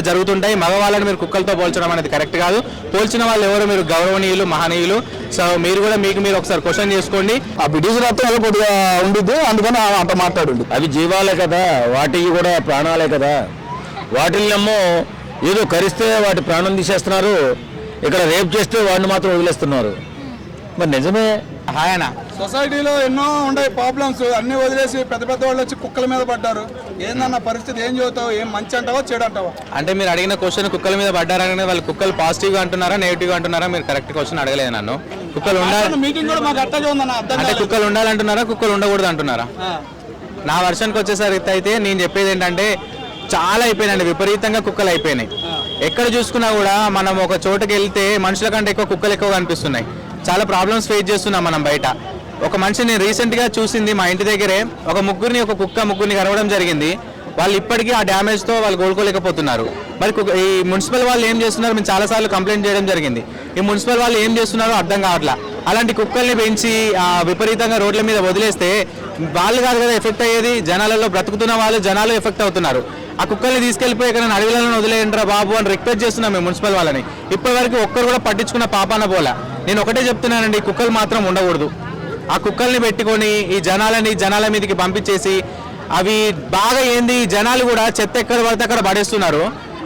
జరుగుతుంటాయి. మగవాళ్ళని మీరు కుక్కలతో పోల్చడం అనేది కరెక్ట్ కాదు. పోల్చిన వాళ్ళు ఎవరు? మీరు గౌరవనీయులు, మహనీయులు. సో మీరు కూడా మీరు ఒకసారి క్వశ్చన్ చేసుకోండి. ఆ బ్రిటిష్ రక్తం కొద్దిగా ఉండిద్ది, అందుకని అంత మాట్లాడు. అవి జీవాలే కదా, వాటికి కూడా ప్రాణాలే కదా. వాటిల్నేమో ఏదో కరిస్తే వాటి ప్రాణం తీసేస్తున్నారు, ఇక్కడ రేప్ చేస్తే వాడిని మాత్రం వదిలేస్తున్నారు. మరి నిజమే. ఆయన సొసైటీలో ఎన్నో ఉన్నాయి ప్రాబ్లమ్స్, అన్ని వదిలేసి పెద్ద పెద్ద వాళ్ళు వచ్చి కుక్కల మీద పడ్డారు. ఏందన్న పరిస్థితి? ఏం చదువుతావు? ఏం మంచి అంటావా చెడు అంటావా? అంటే మీరు అడిగిన క్వశ్చన్ కుక్కల మీద పడ్డారనే వాళ్ళు కుక్కలు పాజిటివ్గా అంటున్నారా నెగిటివ్గా అంటున్నారా? మీరు కరెక్ట్ క్వశ్చన్ అడగలేదు నన్ను. కుక్కలు ఉండాలి మీటింగ్ కూడా మాకు అట్టగా ఉందన్న, అర్థం అంటే కుక్కలు ఉండాలంటున్నారా, కుక్కలు ఉండకూడదు అంటున్నారా? నా వర్షన్కి వచ్చేసరికి అయితే నేను చెప్పేది ఏంటంటే చాలా అయిపోయినాయండి, విపరీతంగా కుక్కలు అయిపోయినాయి. ఎక్కడ చూసుకున్నా కూడా మనం ఒక చోటుకి వెళ్తే మనుషుల కంటే ఎక్కువ కుక్కలు ఎక్కువ కనిపిస్తున్నాయి. చాలా ప్రాబ్లమ్స్ ఫేస్ చేస్తున్నాం మనం బయట. ఒక మనిషిని రీసెంట్గా చూసింది మా ఇంటి దగ్గరే, ఒక కుక్క ముగ్గురిని కరవడం జరిగింది. వాళ్ళు ఇప్పటికీ ఆ డ్యామేజ్తో వాళ్ళు కోలుకోలేకపోతున్నారు. మరి ఈ మున్సిపల్ వాళ్ళు ఏం చేస్తున్నారు? మేము చాలాసార్లు కంప్లైంట్ చేయడం జరిగింది. ఈ మున్సిపల్ వాళ్ళు ఏం చేస్తున్నారో అర్థం కావట్లా. అలాంటి కుక్కల్ని పెంచి విపరీతంగా రోడ్ల మీద వదిలేస్తే వాళ్ళు కాదు కదా ఎఫెక్ట్ అయ్యేది, జనాలలో బ్రతుకుతున్న వాళ్ళు, జనాలు ఎఫెక్ట్ అవుతున్నారు. ఆ కుక్కల్ని తీసుకెళ్ళిపోయి ఎక్కడ అడవిలను వదిలేయండిరా బాబు అని రిక్వెస్ట్ చేస్తున్నాం మేము మున్సిపల్ వాళ్ళని. ఇప్పటి వరకు ఒక్కరు కూడా పట్టించుకున్న పాపాన పోలా. నేను ఒకటే చెప్తున్నానండి, కుక్కలు మాత్రం ఉండకూడదు. ఆ కుక్కల్ని పెట్టుకొని ఈ జనాల మీదకి పంపించేసి అవి బాగా ఏంది, జనాలు కూడా చెత్త ఎక్కడ పడితే అక్కడ పడేస్తున్నారు.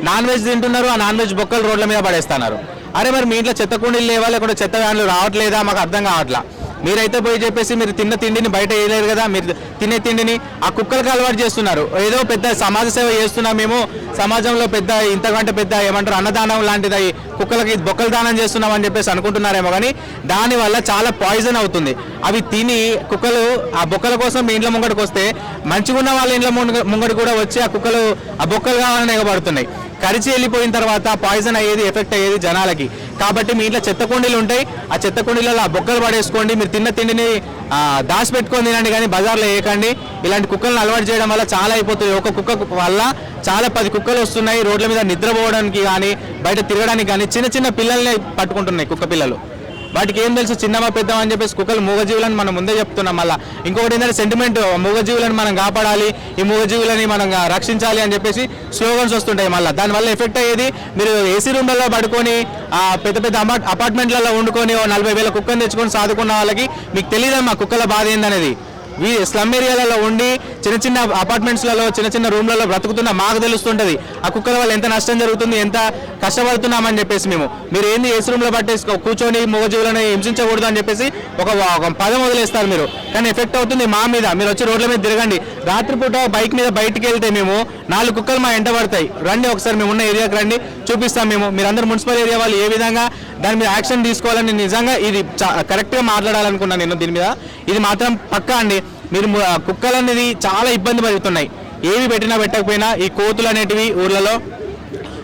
నాన్ వెజ్ తింటున్నారు, ఆ నాన్ వెజ్ బొక్కలు రోడ్ల మీద పడేస్తున్నారు. అరే మరి మీ ఇంట్లో చెత్త కుండీలు లేవా, లేకుంటే చెత్త వ్యాన్లు రావట్లేదా? మాకు అర్థం కావట్లా. మీరైతే పోయి చెప్పేసి మీరు తిన్న తిండిని బయట వేయలేరు కదా, మీరు తినే తిండిని ఆ కుక్కలకు అలవాటు చేస్తున్నారు. ఏదో పెద్ద సమాజ సేవ చేస్తున్నాం మేము, సమాజంలో పెద్ద ఇంతకంటే పెద్ద ఏమంటారు అన్నదానం లాంటిది కుక్కలకి బొక్కలు దానం చేస్తున్నాం అని చెప్పేసి అనుకుంటున్నారేమో, కానీ దానివల్ల చాలా పాయిజన్ అవుతుంది. అవి తిని కుక్కలు ఆ బొక్కల కోసం మీ ఇంట్లో ముంగడికి వస్తే మంచిగా ఉన్న వాళ్ళ ఇంట్లో ముంగడి కూడా వచ్చి ఆ కుక్కలు ఆ బొక్కలు కావాలని ఎగబడుతున్నాయి. కరిచి వెళ్ళిపోయిన తర్వాత పాయిజన్ అయ్యేది, ఎఫెక్ట్ అయ్యేది జనాలకి. కాబట్టి మీ ఇంట్లో చెత్త కుండీలు ఉంటాయి, ఆ చెత్త కుండీలలో ఆ బొక్కలు పడేసుకోండి. మీరు తిన్న తిండిని దాచిపెట్టుకొని తినండి, కానీ బజార్లో వేయకండి. ఇలాంటి కుక్కలను అలవాటు చేయడం వల్ల చాలా అయిపోతుంది. ఒక కుక్క వల్ల చాలా 10 కుక్కలు వస్తున్నాయి. రోడ్ల మీద నిద్రపోవడానికి కానీ బయట తిరగడానికి కానీ చిన్న పిల్లల్ని పట్టుకుంటున్నాయి కుక్క పిల్లలు. వాటికి ఏం తెలుసు చిన్నమా పెద్దమా అని చెప్పేసి కుక్కలు మూగజీవులని మనం ముందే చెప్తున్నాం. మళ్ళీ ఇంకొకటి ఏంటంటే సెంటిమెంట్, మూగజీవులని మనం కాపాడాలి, ఈ మూగజీవులని మనం రక్షించాలి అని చెప్పేసి స్లోగన్స్ వస్తుంటాయి. మళ్ళీ దానివల్ల ఎఫెక్ట్ అయ్యేది మీరు ఏసీ రూమ్లలో పడుకొని పెద్ద అపార్ట్మెంట్లలో వండుకొని 40,000 కుక్కను తెచ్చుకొని సాదుకున్న వాళ్ళకి మీకు తెలియదమ్మా కుక్కల బాధ ఏందనేది. స్లమ్ ఏరియాలలో ఉండి చిన్న అపార్ట్మెంట్స్లలో చిన్న రూమ్లలో బ్రతుకుతున్న మాకు తెలుస్తుంటుంది ఆ కుక్కల వల్ల ఎంత నష్టం జరుగుతుంది, ఎంత కష్టపడుతున్నామని చెప్పేసి. మీరు ఏంది ఏసీ రూమ్లో పట్టేసి కూర్చొని మూగజీవులను హింసించకూడదు అని చెప్పేసి ఒక పదం వదిలేస్తారు మీరు, కానీ ఎఫెక్ట్ అవుతుంది మా మీద. మీరు వచ్చి రోడ్ల మీద తిరగండి. రాత్రిపూట బైక్ మీద బయటికి వెళ్తే 4 కుక్కలు మా ఎంట పడతాయి. రండి ఒకసారి మేము ఉన్న ఏరియాకి రండి, చూపిస్తాం. మీరందరూ మున్సిపల్ ఏరియా వాళ్ళు ఏ విధంగా దాని మీద యాక్షన్ తీసుకోవాలని నిజంగా ఇది కరెక్ట్గా మాట్లాడాలనుకున్నాను నేను దీని మీద. ఇది మాత్రం పక్కా అండి. మీరు కుక్కలు అనేది చాలా ఇబ్బంది పడుతున్నాయి. ఏవి పెట్టినా పెట్టకపోయినా ఈ కోతులు అనేటివి ఊర్లలో,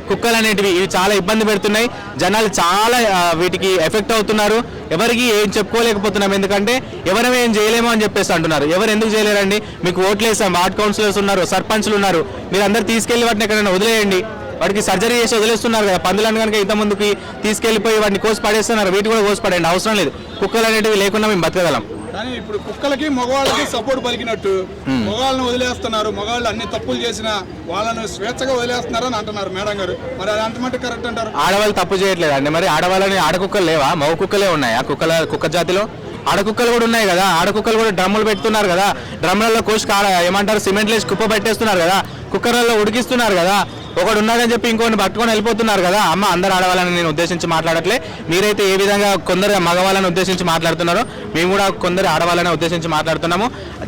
కుక్కలు అనేటివి ఇవి చాలా ఇబ్బంది పెడుతున్నాయి. జనాలు చాలా వీటికి ఎఫెక్ట్ అవుతున్నారు. ఎవరికి ఏం చెప్పుకోలేకపోతున్నాం, ఎందుకంటే ఎవరం ఏం చేయలేమో అని చెప్పేసి అంటున్నారు. ఎవరు ఎందుకు చేయలేరండి? మీకు ఓట్లు వేసాం, వార్డ్ కౌన్సిలర్స్ ఉన్నారు, సర్పంచ్లు ఉన్నారు. మీరు అందరు తీసుకెళ్లి వాటిని ఎక్కడైనా వదిలేయండి. వాటికి సర్జరీ చేసి వదిలేస్తున్నారు కదా, పందులను కనుక ఇంత ముందుకి తీసుకెళ్లిపోయి వాటిని కోసి పడేస్తున్నారు. వీటి కూడా కోసి పడేయండి, అవసరం లేదు. కుక్కలు అనేటివి లేకుండా మేము బతకగలం. కానీ ఇప్పుడు కుక్కలకి మగవాళ్ళకి సపోర్ట్ పలికినట్టు మగవాళ్ళని వదిలేస్తున్నారు. మగవాళ్ళు అన్ని తప్పులు చేసినా వాళ్ళను స్వేచ్ఛగా వదిలేస్తున్నారని అంటున్నారు మేడం గారు. మరి అది అంతమంటే కరెక్ట్ అంటారు? ఆడవాళ్ళు తప్పు చేయట్లేదు అండి. మరి ఆడవాళ్ళని ఆడకుక్కలు లేవా? మగ కుక్కలే ఉన్నాయా? కుక్క జాతిలో ఆడకుక్కలు కూడా ఉన్నాయి కదా. ఆడకుక్కలు కూడా డ్రమ్ములు పెడుతున్నారు కదా, డ్రమ్ములలో కోసి ఏమంటారు సిమెంట్ లేసి కుప్ప పెట్టేస్తున్నారు కదా, కుక్కర్లలో ఉడికిస్తున్నారు కదా. ఒకడు ఉన్నాడని చెప్పి ఇంకొన్ని పట్టుకొని వెళ్ళిపోతున్నారు కదా. అమ్మ అందరు ఆడవాళ్ళని నేను ఉద్దేశించి మాట్లాడట్లే. మీరైతే ఏ విధంగా కొందరు మగవాళ్ళని ఉద్దేశించి మాట్లాడుతున్నారో మేము కూడా కొందరు ఆడవాళ్ళని ఉద్దేశించి మాట్లాడుతున్నాము.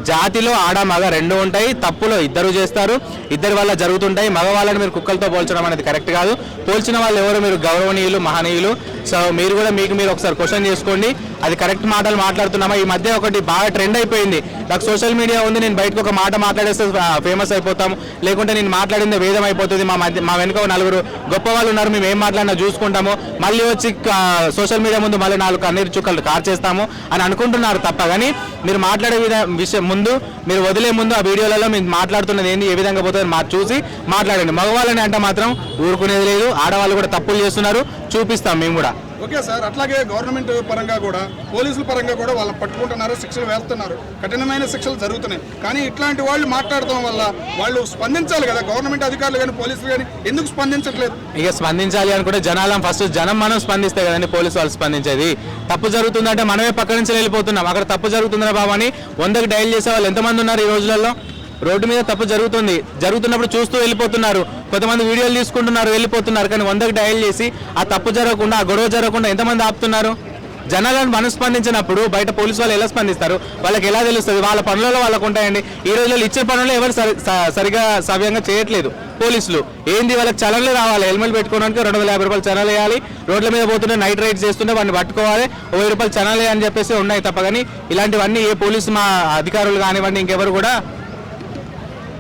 జాతిలో ఆడ మగ 2 ఉంటాయి. తప్పులు ఇద్దరు చేస్తారు, ఇద్దరి వల్ల జరుగుతుంటాయి. మగవాళ్ళని మీరు కుక్కలతో పోల్చడం అనేది కరెక్ట్ కాదు. పోల్చిన వాళ్ళు ఎవరు? మీరు గౌరవనీయులు, మహనీయులు. సో మీరు కూడా మీకు ఒకసారి క్వశ్చన్ చేసుకోండి, అది కరెక్ట్ మాటలు మాట్లాడుతున్నామా? ఈ మధ్య ఒకటి బాగా ట్రెండ్ అయిపోయింది. నాకు సోషల్ మీడియా ఉంది, నేను బయటకు ఒక మాట మాట్లాడేస్తే ఫేమస్ అయిపోతాము, లేకుంటే నేను మాట్లాడింది వేదం అయిపోతుంది. మా వెనుక 4 గొప్ప వాళ్ళు ఉన్నారు, మేము ఏం మాట్లాడినా చూసుకుంటాము, మళ్ళీ వచ్చి సోషల్ మీడియా ముందు మళ్ళీ 4 కన్నీరు చుక్కలు కార్చేస్తాము అని అనుకుంటున్నారు తప్ప. కానీ మీరు మాట్లాడే విషయం ముందు, మీరు వదిలే ముందు ఆ వీడియోలలో మీరు మాట్లాడుతున్నది ఏంటి, ఏ విధంగా పోతుంది చూసి మాట్లాడండి. మగవాళ్ళని అంటే మాత్రం ఊరుకునేది లేదు. ఆడవాళ్ళు కూడా తప్పులు చేస్తున్నారు, చూపిస్తాం మేము కూడా. ఓకే సార్, అట్లాగే గవర్నమెంట్ పరంగా కూడా పోలీసుల పరంగా కూడా వాళ్ళని పట్టుకుంటున్నారు, శిక్షలు వేస్తున్నారు, కఠినమైన శిక్షలు జరుగుతున్నాయి. కానీ ఇట్లాంటి వాళ్ళు మాట్లాడటం వల్ల వాళ్ళు స్పందించాలి కదా, గవర్నమెంట్ అధికారులు కానీ పోలీసులు కానీ ఎందుకు స్పందించట్లేదు? ఇక స్పందించాలి అనుకుంటే ఫస్ట్ జనం మనం స్పందిస్తే కదండి పోలీసు వాళ్ళు స్పందించేది. తప్పు జరుగుతుందంటే మనమే పక్క నుంచి వెళ్ళిపోతున్నాం. అక్కడ తప్పు జరుగుతుందా బాబు అని 100కి డయల్ చేసే వాళ్ళు ఎంతమంది ఉన్నారు ఈ రోజులలో? రోడ్డు మీద తప్పు జరుగుతున్నప్పుడు చూస్తూ వెళ్ళిపోతున్నారు, కొంతమంది వీడియోలు తీసుకుంటున్నారు వెళ్ళిపోతున్నారు. కానీ 100కి డయల్ చేసి ఆ తప్పు జరగకుండా, ఆ గొడవ జరగకుండా ఎంతమంది ఆపుతున్నారు? జనాలను మనం స్పందించినప్పుడు బయట పోలీసు వాళ్ళు ఎలా స్పందిస్తారు? వాళ్ళకి ఎలా తెలుస్తుంది? వాళ్ళ పనులలో వాళ్ళకు ఉంటాయండి. ఈ రోజుల్లో ఇచ్చిన పనులు ఎవరు సరిగా సవ్యంగా చేయట్లేదు పోలీసులు. ఏంది వాళ్ళకి చలనలు రావాలి, హెల్మెట్ పెట్టుకోవడానికి 250 రూపాయలు చలన వేయాలి, రోడ్ల మీద పోతుంటే నైట్ రైడ్స్ చేస్తుంటే వాడిని పట్టుకోవాలి, 1000 రూపాయలు చలన అని చెప్పేసి ఉన్నాయి తప్ప. కానీ ఇలాంటివన్నీ ఏ పోలీసు మా అధికారులు కానివ్వండి ఇంకెవరు కూడా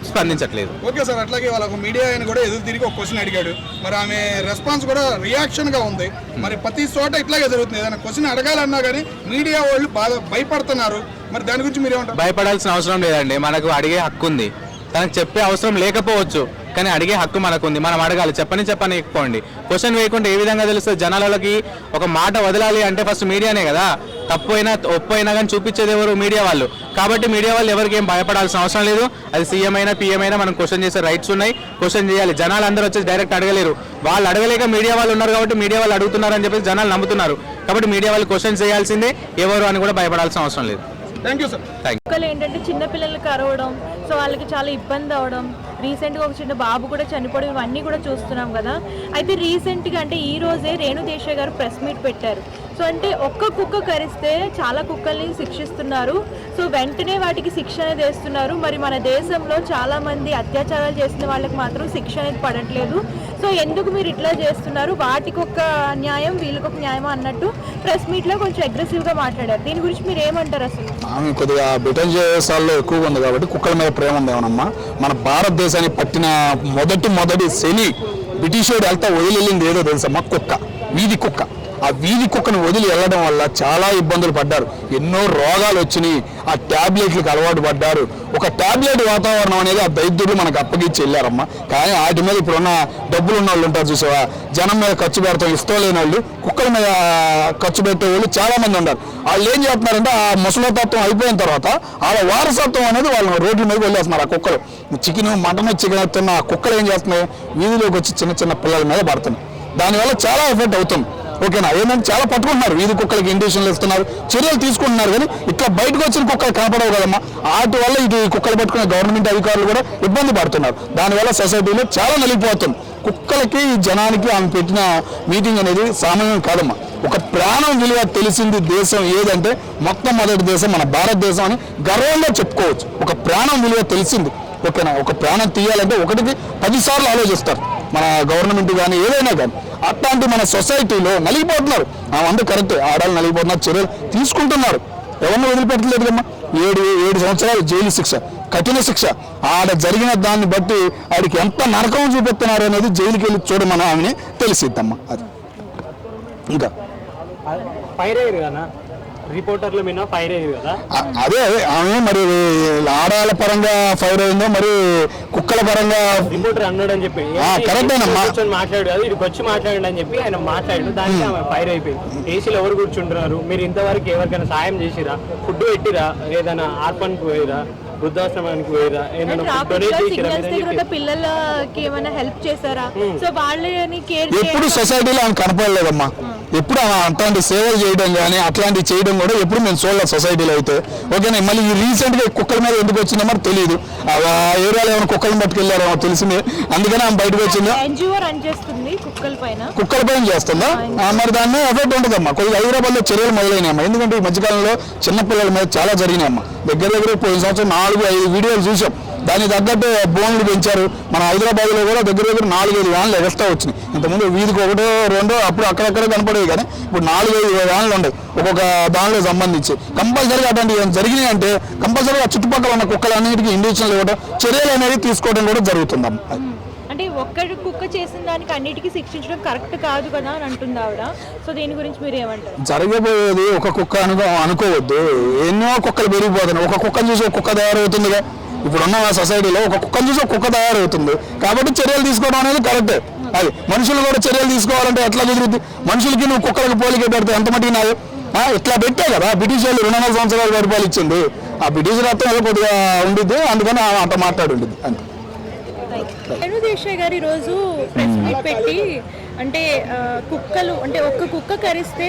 స్పందించట్లేదు. ఓకే సార్, అట్లాగే వాళ్ళకు మీడియా ఆయన కూడా ఎదురు తిరిగి ఒక క్వశ్చన్ అడిగాడు. మరి ఆమె రెస్పాన్స్ కూడా రియాక్షన్ గా ఉంది. మరి ప్రతి చోట ఇట్లాగే జరుగుతుంది. ఏదైనా క్వశ్చన్ అడగాలన్నా కానీ మీడియా వాళ్ళు బాగా భయపడుతున్నారు. మరి దాని గురించి మీరేమంటారు? భయపడాల్సిన అవసరం లేదండి, మనకు అడిగే హక్కు ఉంది. తనకు చెప్పే అవసరం లేకపోవచ్చు, కానీ అడిగే హక్కు మనకు ఉంది. మనం అడగాలి, చెప్పని ఎక్కువండి. క్వశ్చన్ వేయకుండా ఏ విధంగా తెలుస్తుంది? జనాలకి ఒక మాట వదలాలి అంటే ఫస్ట్ మీడియానే కదా. తప్పు అయినా ఒప్పు అయినా కానీ చూపించేది ఎవరు? మీడియా వాళ్ళు. కాబట్టి మీడియా వాళ్ళు ఎవరికి ఏం భయపడాల్సిన అవసరం లేదు. అది సీఎం అయినా పిఎం అయినా మనం క్వశ్చన్ చేసే రైట్స్ ఉన్నాయి, క్వశ్చన్ చేయాలి. జనాలు అందరూ వచ్చేసి డైరెక్ట్ అడగలేరు, వాళ్ళు అడగలేక మీడియా వాళ్ళు ఉన్నారు కాబట్టి మీడియా వాళ్ళు అడుగుతున్నారు అని చెప్పేసి జనాలు నమ్ముతున్నారు. కాబట్టి మీడియా వాళ్ళు క్వశ్చన్ చేయాల్సిందే, ఎవరు అని కూడా భయపడాల్సిన అవసరం లేదు. Thank you sir. కుక్కలు ఏంటంటే చిన్నపిల్లలకి అరవడం, సో వాళ్ళకి చాలా ఇబ్బంది అవడం, రీసెంట్గా ఒక చిన్న బాబు కూడా చనిపోవడం, ఇవన్నీ కూడా చూస్తున్నాం కదా. అయితే రీసెంట్గా అంటే ఈ రోజే రేణుదేశాయ్ గారు ప్రెస్ మీట్ పెట్టారు. సో అంటే ఒక్క కుక్క కరిస్తే చాలా కుక్కల్ని శిక్షిస్తున్నారు, సో వెంటనే వాటికి శిక్ష అనేది వేస్తున్నారు. మరి మన దేశంలో చాలామంది అత్యాచారాలు చేసిన వాళ్ళకి మాత్రం శిక్ష అనేది పడట్లేదు. సో ఎందుకు మీరు ఇట్లా చేస్తున్నారు, వాటికి ఒక న్యాయం వీళ్ళకి ఒక న్యాయం అన్నట్టు ప్రెస్ మీట్లో కొంచెం అగ్రెసివ్గా మాట్లాడారు. దీని గురించి మీరు ఏమంటారు? అసలు ఆమె కొద్దిగా బ్రిటన్ దేశాల్లో ఎక్కువగా ఉంది కాబట్టి కుక్కల మీద ప్రేమ ఉందేమనమ్మా. మన భారతదేశాన్ని పట్టిన మొదటి శని బ్రిటిష్ వాడు వెళ్తా వదిలింది ఏదో తెలుసమ్మా, కుక్క, వీధి కుక్క. ఆ వీధి కుక్కను వదిలి వెళ్ళడం వల్ల చాలా ఇబ్బందులు పడ్డారు, ఎన్నో రోగాలు వచ్చినాయి, ఆ ట్యాబ్లెట్లకు అలవాటు పడ్డారు. ఒక ట్యాబ్లెట్ వాతావరణం అనేది ఆ వైద్యుడు మనకు అప్పగించి వెళ్ళారమ్మా. కానీ వాటి మీద ఇప్పుడున్న డబ్బులు ఉన్న వాళ్ళు ఉంటారు చూసావా, జనం మీద ఖర్చు పెడతాం ఇష్టం లేని వాళ్ళు, కుక్కల మీద ఖర్చు పెట్టే వాళ్ళు చాలా మంది ఉన్నారు. వాళ్ళు ఏం చేస్తున్నారంటే ఆ ముసలితత్వం అయిపోయిన తర్వాత వాళ్ళ వారసత్వం అనేది వాళ్ళని రోడ్ల మీద వెళ్ళేస్తున్నారు. ఆ కుక్కలు మటన్ చికెన్ తిన్న ఆ కుక్కలు ఏం చేస్తున్నాయి, వీధిలోకి వచ్చి చిన్న పిల్లల మీద పడుతున్నాయి. దానివల్ల చాలా ఎఫెక్ట్ అవుతుంది. ఓకేనా? ఏంటంటే చాలా పట్టుకుంటున్నారు, వీధి కుక్కలకి ఇంజక్షన్లు ఇస్తున్నారు, చర్యలు తీసుకుంటున్నారు. కానీ ఇక్కడ బయటకు వచ్చిన కుక్కలు కనపడవు కదమ్మా. వాటి వల్ల ఇటు కుక్కలు పట్టుకునే గవర్నమెంట్ అధికారులు కూడా ఇబ్బంది పడుతున్నారు. దానివల్ల సొసైటీలో చాలా నలిగిపోతుంది. కుక్కలకి జనానికి ఆమె పెట్టిన మీటింగ్ అనేది సామాన్యం కాదమ్మా. ఒక ప్రాణం విలువ తెలిసింది దేశం ఏదంటే మొట్టమొదటి దేశం మన భారతదేశం అని గర్వంగా చెప్పుకోవచ్చు. ఒక ప్రాణం విలువ తెలిసింది. ఓకేనా? ఒక ప్రాణం తీయాలంటే 1కి 10 సార్లు ఆలోచిస్తారు మన గవర్నమెంట్ కానీ ఏదైనా కానీ. అట్లాంటి మన సొసైటీలో నలిగిపోతున్నారు. అందరూ కరెక్టే, ఆడాలు నలిగిపోతున్నారు, చర్యలు తీసుకుంటున్నారు, ఎవరిని వదిలిపెట్టలేదు కమ్మా. 7 సంవత్సరాలు జైలు శిక్ష, కఠిన శిక్ష. ఆడ జరిగిన దాన్ని బట్టి ఆడికి ఎంత నరకం చూపిస్తున్నారు అనేది జైలుకి వెళ్ళి చూడమని ఆమెని తెలిసిద్దమ్మా. అది ఇంకా రిపోర్టర్ల మీద ఫైర్ అయ్యారు కదా, అదే ఆమె మరి ఆడాల పరంగా ఫైర్ అయిందో మరి కుక్కల పరంగా రిపోర్టర్ అన్నాడు అని చెప్పి కరెక్టేనమ్మా, మాట్లాడు కదా, ఇక్కడికి వచ్చి మాట్లాడండి అని చెప్పి ఆయన మాట్లాడు, దానికి ఆమె ఫైర్ అయిపోయింది. ఏసీలో ఎవరు కూర్చుంటున్నారు, మీరు ఇంతవరకు ఎవరికైనా సాయం చేసిరా, ఫుడ్ పెట్టిరా, ఏదైనా ఆర్పన్కి పోయిరా, వృద్ధాశ్రమానికి పోయిరా, పిల్లలకి ఏమైనా హెల్ప్ చేశారా? సో వాళ్ళని ఎప్పుడు సొసైటీలో ఆమె కనపడలేదమ్మా. ఎప్పుడు అట్లాంటి సేవలు చేయడం కానీ అట్లాంటివి చేయడం కూడా ఎప్పుడు మేము చూడలేదు సొసైటీలో అయితే. ఓకేనా? మళ్ళీ ఈ రీసెంట్గా కుక్కల మీద ఎందుకు వచ్చిందో మరి తెలియదు. ఆ ఏరియాలో ఏమైనా కుక్కలను పట్టుకెళ్ళారో తెలిసిందే, అందుకని ఆమె బయటకు వచ్చిందా. కుక్కల పైన చేస్తుందా? మరి దాన్ని ఎఫెక్ట్ ఉంటుందమ్మా. కొద్దిగా హైదరాబాద్లో చర్యలు మొదలైనాయమ్మా. ఎందుకంటే ఈ మధ్యకాలంలో చిన్నపిల్లల మీద చాలా జరిగినాయమ్మా. దగ్గర పోయిన సంవత్సరం 4-5 వీడియోలు చూసాం. దానికి తగ్గట్టు బోన్లు పెంచారు. మన హైదరాబాద్లో కూడా దగ్గర 4-5 వ్యాన్లు ఎగస్ట్రా వచ్చినాయి. ఇంతకుముందు వీధికి 1-2 అప్పుడు అక్కడక్కడ కనపడేవి, కానీ ఇప్పుడు 4-5 వ్యాన్లు ఉన్నాయి ఒక్కొక్క దానిలో సంబంధించి. కంపల్సరీగా అటువంటి జరిగినాయి అంటే కంపల్సరీగా చుట్టుపక్కల ఉన్న కుక్కలన్నిటికీ ఇంజక్షన్లు ఇవ్వడం, చర్యలు అనేది తీసుకోవడం కూడా జరుగుతుందమ్మా. అంటే ఒక్కటి కుక్క చేసిన దానికి అన్నిటికీ శిక్షించడం కరెక్ట్ కాదు కదా అని అంటుంది ఆవిడ. సో దీని గురించి మీరు ఏమంటారు? జరగబోయేది ఒక కుక్క అనుకోవద్దు, ఎన్నో కుక్కలు పెరిగిపోతున్నాయి. ఒక కుక్కను చూసి ఒక కుక్క తయారవుతుందిగా. ఇప్పుడున్న సొసైటీలో ఒక కుక్కను చూసి ఒక కుక్క తయారవుతుంది. కాబట్టి చర్యలు తీసుకోవడం అనేది కరెక్టే. అది మనుషులు కూడా చర్యలు తీసుకోవాలంటే ఎట్లా కుదురుద్ది? మనుషులకి నువ్వు కుక్కలకు పోలిక పెడితే ఎంత మటుకు నాది? ఇట్లా పెట్టే కదా బ్రిటిష్ వాళ్ళు 200 సంవత్సరాలు పరిపాలించింది. ఆ బ్రిటిష్ రత్నం ఏదో కొద్దిగా ఉండిద్ది, అందుకని అంత మాట్లాడుండిద్ది అంతే. రేణు దేశాయ్ గారు ఈరోజు ప్రెస్ మీట్ పెట్టి అంటే కుక్కలు అంటే ఒక్క కుక్క కరిస్తే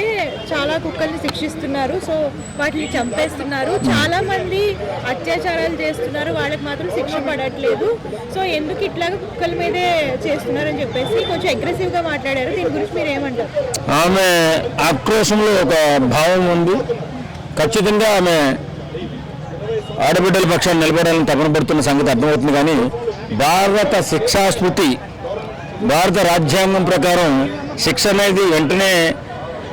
చాలా కుక్కల్ని శిక్షిస్తున్నారు, సో వాటిని చంపేస్తున్నారు, చాలా మంది అత్యాచారాలు చేస్తున్నారు, వాళ్ళకి మాత్రం శిక్ష పడట్లేదు, సో ఎందుకు ఇట్లాగా కుక్కల మీదే చేస్తున్నారు అని చెప్పేసి కొంచెం అగ్రెసివ్గా మాట్లాడారు. దీని గురించి మీరు ఏమంటారు? ఆమె ఆక్రోశంలో ఒక భావం ఉంది. ఖచ్చితంగా ఆమె ఆడబిడ్డల పక్షాన్ని నిలబడాలని తపన పడుతున్న సంగతి అర్థమవుతుంది. కానీ భారత శిక్షా స్మృతి, భారత రాజ్యాంగం ప్రకారం శిక్ష అనేది వెంటనే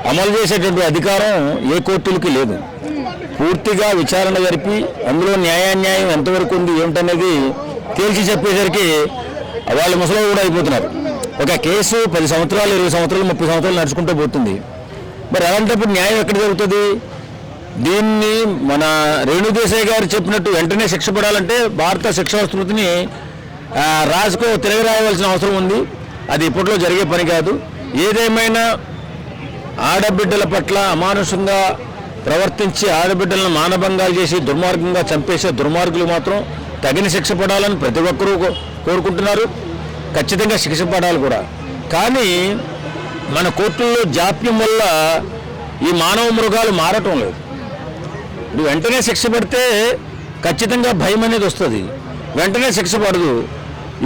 అమలు చేసేటువంటి అధికారం ఏ కోర్టులకి లేదు. పూర్తిగా విచారణ జరిపి అందులో న్యాయాన్యాయం ఎంతవరకు ఉంది ఏమిటనేది తేల్చి చెప్పేసరికి వాళ్ళు ముసలి కూడా అయిపోతున్నారు. ఒక కేసు 10 సంవత్సరాలు 20 సంవత్సరాలు 30 సంవత్సరాలు నడుచుకుంటూ పోతుంది. మరి అలాంటప్పుడు న్యాయం ఎక్కడ జరుగుతుంది? దీన్ని మన రేణు దేశాయ్ గారు చెప్పినట్టు వెంటనే శిక్ష పడాలంటే భారత శిక్షా స్మృతిని రాజుకు తిరగరాయవలసిన అవసరం ఉంది. అది ఇప్పట్లో జరిగే పని కాదు. ఏదేమైనా ఆడబిడ్డల పట్ల అమానుషంగా ప్రవర్తించి ఆడబిడ్డలను మానభంగాలు చేసి దుర్మార్గంగా చంపేసే దుర్మార్గులు మాత్రం తగిన శిక్ష పడాలని ప్రతి ఒక్కరూ కోరుకుంటున్నారు. ఖచ్చితంగా శిక్ష పడాలి కూడా. కానీ మన కోర్టుల్లో జాప్యం వల్ల ఈ మానవ మృగాలు మారటం లేదు. నువ్వు వెంటనే శిక్ష పడితే ఖచ్చితంగా భయం అనేది వస్తుంది. వెంటనే శిక్ష పడదు.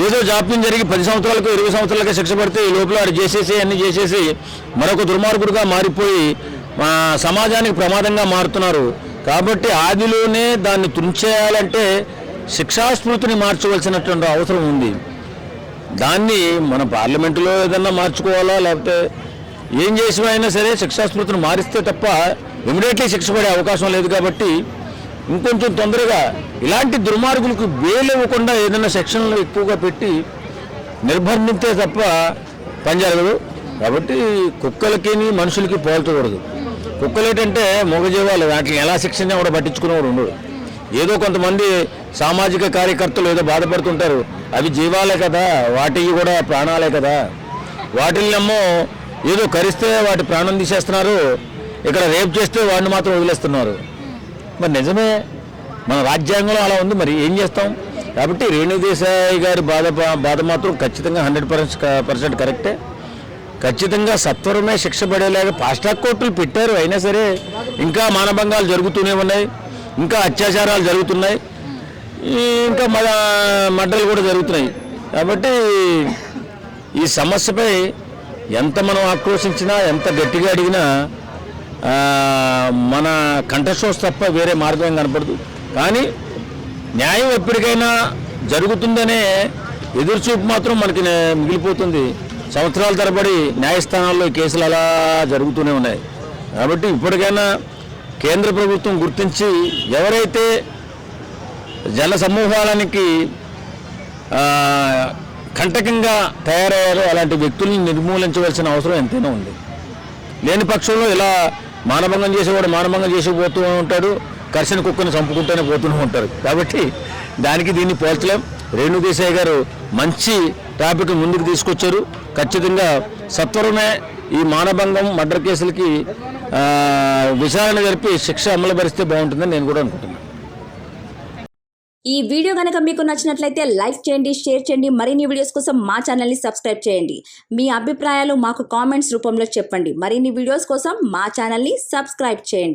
ఏదో జాప్యం జరిగి 10 సంవత్సరాలకు 20 సంవత్సరాలకే శిక్ష పడితే ఈ లోపల వాడు అన్ని చేసేసి మరొక దుర్మార్గుడుగా మారిపోయి మా సమాజానికి ప్రమాదంగా మారుతున్నారు. కాబట్టి ఆదిలోనే దాన్ని తుంచేయాలంటే శిక్షాస్మృతిని మార్చవలసినటువంటి అవసరం ఉంది. దాన్ని మన పార్లమెంటులో ఏదన్నా మార్చుకోవాలా, లేకపోతే ఏం చేసినా సరే శిక్షాస్మృతిని మారిస్తే తప్ప ఇమీడియట్లీ శిక్ష పడే అవకాశం లేదు. కాబట్టి ఇంకొంచెం తొందరగా ఇలాంటి దుర్మార్గులకు బెయిల్ ఇవ్వకుండా ఏదైనా సెక్షన్లు ఎక్కువగా పెట్టి నిర్బంధింతే తప్ప పని జరగదు. కాబట్టి కుక్కలకి మనుషులకి పోల్చకూడదు. కుక్కలు ఏంటంటే మూగజీవాలు, వాటిని ఎలా శిక్షణ కూడా పట్టించుకునేవాడు ఉండడు. ఏదో కొంతమంది సామాజిక కార్యకర్తలు ఏదో బాధపడుతుంటారు. అవి జీవాలే కదా, వాటికి కూడా ప్రాణాలే కదా, వాటిల్నేమో ఏదో కరిస్తే వాటి ప్రాణం తీసేస్తున్నారు, ఇక్కడ రేప్ చేస్తే వాడిని మాత్రం వదిలేస్తున్నారు. మరి నిజమే, మన రాజ్యాంగంలో అలా ఉంది. మరి ఏం చేస్తాం? కాబట్టి రేణు దేశాయ్ గారి బాధ మాత్రం ఖచ్చితంగా 100% కరెక్టే. ఖచ్చితంగా సత్వరమే శిక్ష పడేలాగా ఫాస్ట్ ట్రాక్ కోర్టులు పెట్టారు. అయినా సరే ఇంకా మానభంగాలు జరుగుతూనే ఉన్నాయి, ఇంకా అత్యాచారాలు జరుగుతున్నాయి, ఇంకా మర్డర్లు కూడా జరుగుతున్నాయి. కాబట్టి ఈ సమస్యపై ఎంత మనం ఆక్రోశించినా, ఎంత గట్టిగా అడిగినా మన కంఠశ్వాస తప్ప వేరే మార్గం కనపడదు. కానీ న్యాయం ఎప్పటికైనా జరుగుతుందనే ఎదురుచూపు మాత్రం మనకి మిగిలిపోతుంది. సంవత్సరాల తరబడి న్యాయస్థానాల్లో కేసులు అలా జరుగుతూనే ఉన్నాయి. కాబట్టి ఇప్పటికైనా కేంద్ర ప్రభుత్వం గుర్తించి ఎవరైతే జన సమూహాలకి కంటకంగా తయారయ్యారో అలాంటి వ్యక్తుల్ని నిర్మూలించవలసిన అవసరం ఎంతైనా ఉంది. లేని పక్షంలో ఇలా మానభంగం చేసేవాడు మానభంగం చేసి పోతూ ఉంటాడు, కర్షణ కుక్కను చంపుకుంటూనే పోతూనే ఉంటారు. కాబట్టి దానికి దీన్ని పోల్చలేం. రేణు దేశాయ్ గారు మంచి టాపిక్ ముందుకు తీసుకొచ్చారు. ఖచ్చితంగా సత్వరమే ఈ మానభంగం మర్డర్ కేసులకి విచారణ జరిపి శిక్ష అమలు పరిస్తే బాగుంటుందని నేను కూడా అనుకుంటున్నాను. ఈ వీడియో కనుక మీకు నచ్చినట్లయితే లైక్ చేయండి, షేర్ చేయండి. మరిన్ని వీడియోస్ కోసం మా ఛానల్ని సబ్స్క్రైబ్ చేయండి. మీ అభిప్రాయాలు మాకు కామెంట్స్ రూపంలో చెప్పండి. మరిన్ని వీడియోస్ కోసం మా ఛానల్ని సబ్స్క్రైబ్ చేయండి.